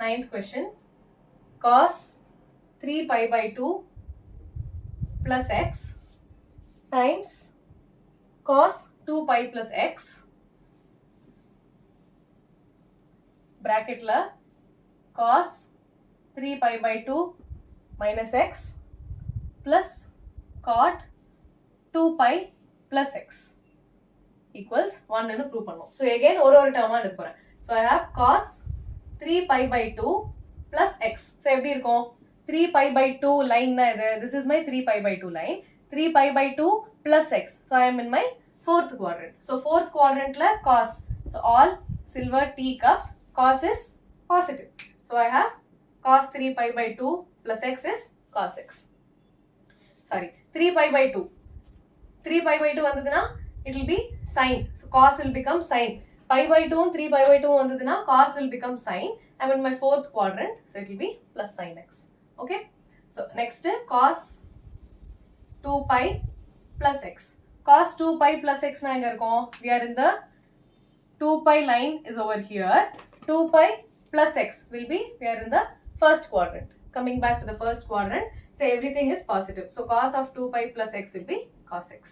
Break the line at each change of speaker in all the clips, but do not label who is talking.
Ninth question. Cos 3 pi by 2 plus x times cos 2 pi plus x bracket la cos 3 pi by 2 minus x plus cot 2 pi plus x equals 1 ன்னு prove பண்ணும். So again ஒரு term எடுக்க போறேன். So I have cos 3 pi by 2 plus x. So எப்படி இருக்கும்? 3 pi by 2 line na இது. This is my 3 pi by 2 line. 3 pi by 2 plus x. So I am in my fourth quadrant. So fourth quadrant la cos. So all silver teacups, cos is positive. So I have cos 3 pi by 2 plus x is cos x. Sorry, 3 pi by 2. 3 pi by 2 vandaduna, it will be sin. So cos will become sin. Pi by 2 and 3 pi by 2 vandaduna, cos will become sin. I am in my fourth quadrant. So it will be plus sin x. Okay. So next cos 2 pi plus x. Cos 2 pi plus x na enga irukom? We are in the 2 pi line is over here. 2 pi plus x will be, we are in the first quadrant. Coming back to the first quadrant. So everything is positive. So cos of 2 pi plus x will be cos x.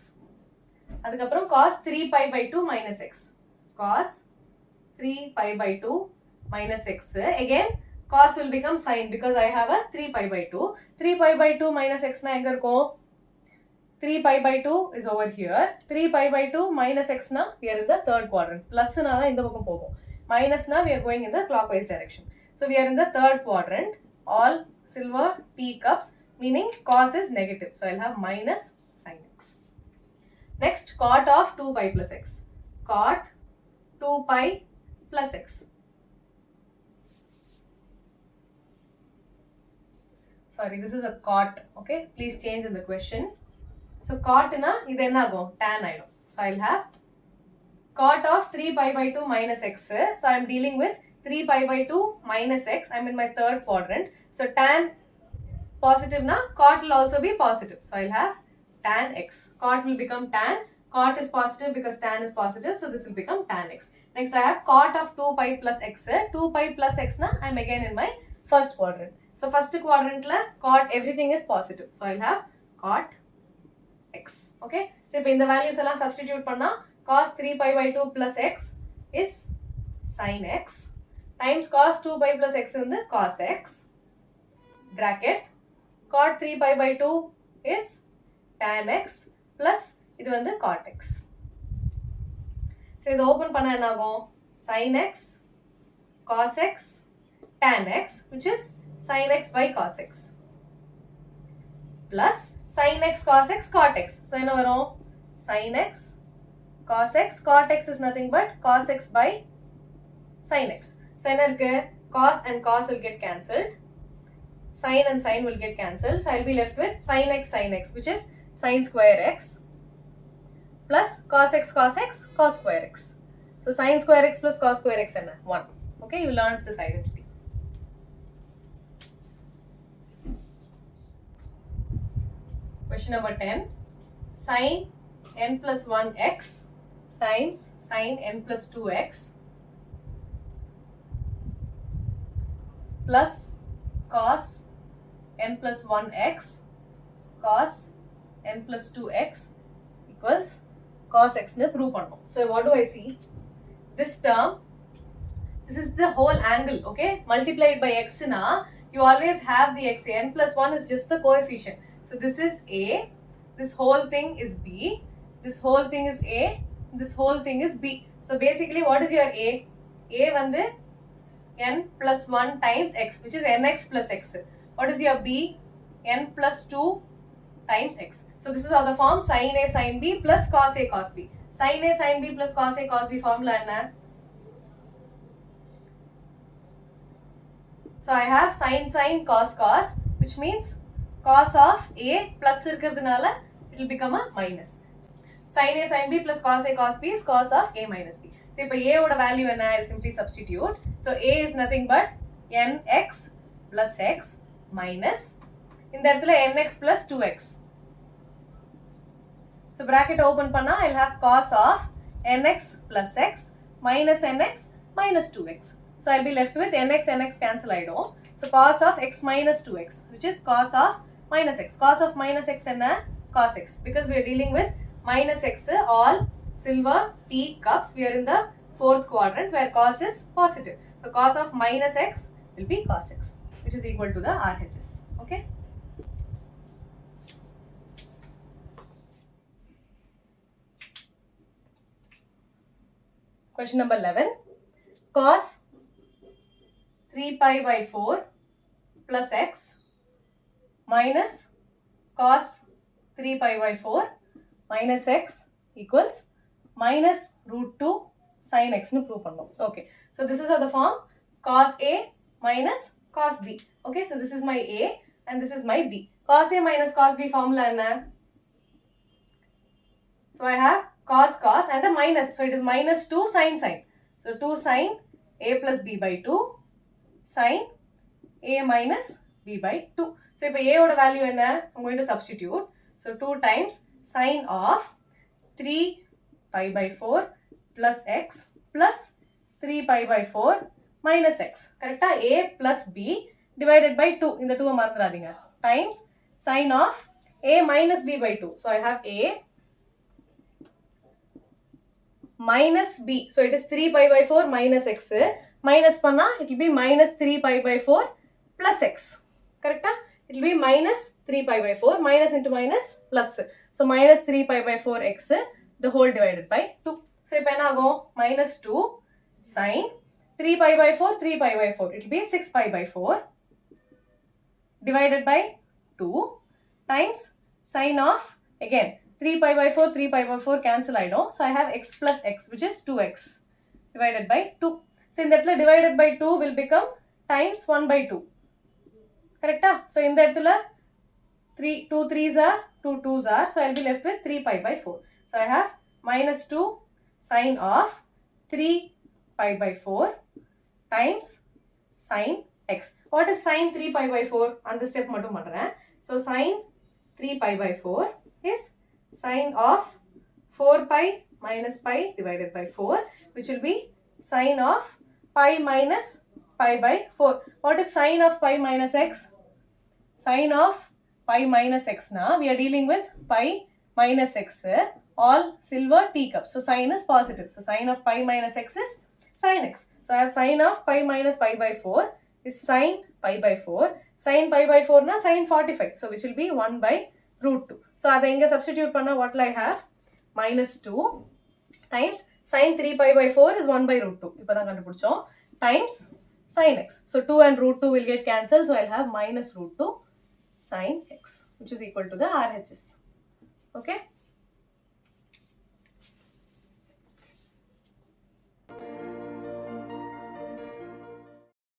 அதுக்கப்புறம் cos 3 pi by 2 minus x. Cos 3 pi by 2 minus x. Again, cos will become sin because I have a 3 pi by 2. 3 pi by 2 minus x na enga irukom? 3 pi by 2 is over here. 3 pi by 2 minus x na, we are in the third quadrant. Plus na da indha pakkam pogum. Minus na, we are going in the clockwise direction. So we are in the third quadrant. All silver teacups, meaning cos is negative. So I'll have minus sin x. Next, cot of 2 pi plus x. Cot 2 pi plus x. Sorry, this is a cot. Okay, please change in the question. So cot na, idu enna agum? Tan aidum. So I'll have cot of 3 pi by 2 minus x. So I'm dealing with 3 pi by 2 minus x. I'm in my third quadrant. So tan positive na, cot will also be positive. So I'll have tan x. Cot will become tan. Cot is positive because tan is positive. So this will become tan x. Next I have cot of 2 pi plus x. 2 pi plus x na, I'm again in my first quadrant. So first quadrant la cot everything is positive. So I'll have cot x. Okay. So if in the values alla substitute panna, cos 3 pi by 2 plus x is sin x times cos 2 pi plus x in the cos x bracket cot 3 pi by 2 is tan x plus இது வந்து cot x. So இது open பண்ணா என்ன ஆகும்? sin x cos x tan x which is sin x by cos x plus sin x cos x cot x. So என்ன வரும்? sin x cos x cot x is nothing but cos x by sin x. So என்ன இருக்கு? Cos and cos will get cancelled. Sin and sin will get cancelled. So I'll be left with sin x which is sin square x plus cos x cos square x. So sin square x plus cos square x enna? 1. Okay, you learned this identity. Question number 10. Sin n plus 1x times sin n plus 2x plus cos n plus 1x cos n plus 2x equals cos x nu prove பண்ணோம். So what do I see? This term, this is the whole angle, okay? Multiplied by x na, you always have the x. N plus 1 is just the coefficient. So this is a, this whole thing is b, this whole thing is a, this whole thing is b. So basically what is your a? A வந்து n plus 1 times x which is nx plus x. What is your b? N plus 2 times x. So this is how the form sin a sin b plus cos a cos b. Sin a sin b plus cos a cos b formula enna? So I have sin cos which means cos of a plus irukradunala it will become a minus. Sin a sin b plus cos a cos b is cos of a minus b. So ipo a oda value enna? I will simply substitute. So a is nothing but nx plus x minus இந்த இடத்துல nx plus 2x. So bracket open panna, I'll have cos of nx plus x minus nx minus 2x. So I'll be left with nx cancel aidum. So cos of x minus 2x, which is cos of minus x. Cos of minus x and cos x, because we are dealing with minus x, all silver tea cups. We are in the fourth quadrant where cos is positive. So cos of minus x will be cos x, which is equal to the RHS. Okay. Question number 11. Cos 3 pi by 4 plus x minus cos 3 pi by 4 minus x equals minus root 2 sin x nu prove pannum. Okay. So this is the form cos A minus cos B. Okay. So this is my A and this is my B. Cos A minus cos B formula enna? So I have cos and a minus. So it is minus 2 sin. So 2 sin A plus B by 2 sin A minus B by 2. So if A oda value enna? I'm going to substitute. So 2 times sin of 3 pi by 4 plus x plus 3 pi by 4 minus x. Correct? A plus B divided by 2. In the 2 marandradinga. Times sin of A minus B by 2. So I have A minus B. So it is 3 pi by 4 minus x. Minus panna, it will be minus 3 pi by 4 plus x. Correct? It will be minus 3 pi by 4. Minus into minus plus. So minus 3 pi by 4 x, the whole divided by 2. So if I go minus 2 sin 3 pi by 4, 3 pi by 4. It will be 6 pi by 4 divided by 2 times sin of, again, 3 pi by 4, 3 pi by 4 cancel idom. So I have x plus x, which is 2x divided by 2. So in that divided by 2 will become times 1 by 2. Correct? So in that 2 3s are, 2 2s are. So I will be left with 3 pi by 4. So I have minus 2 sin of 3 pi by 4 times sin x. What is sin 3 pi by 4? On the step mattum pandren. So sin 3 pi by 4 is sin of 4 pi minus pi divided by 4, which will be sin of pi minus pi by 4. What is sin of pi minus x? Sin of pi minus x na, we are dealing with pi minus x, all silver teacups. So sin is positive. So sin of pi minus x is sin x. So I have sin of pi minus pi by 4 is sin pi by 4. Sin pi by 4 na sin 45. So which will be 1 by root 2. So adha inga substitute panna, what will I have? Minus 2 times sin 3 pi by 4 is 1 by root 2. Ipadan kandupidichom. Times sin x. So 2 and root 2 will get cancelled. So I'll have minus root 2 sin x, which is equal to the RHS. Okay.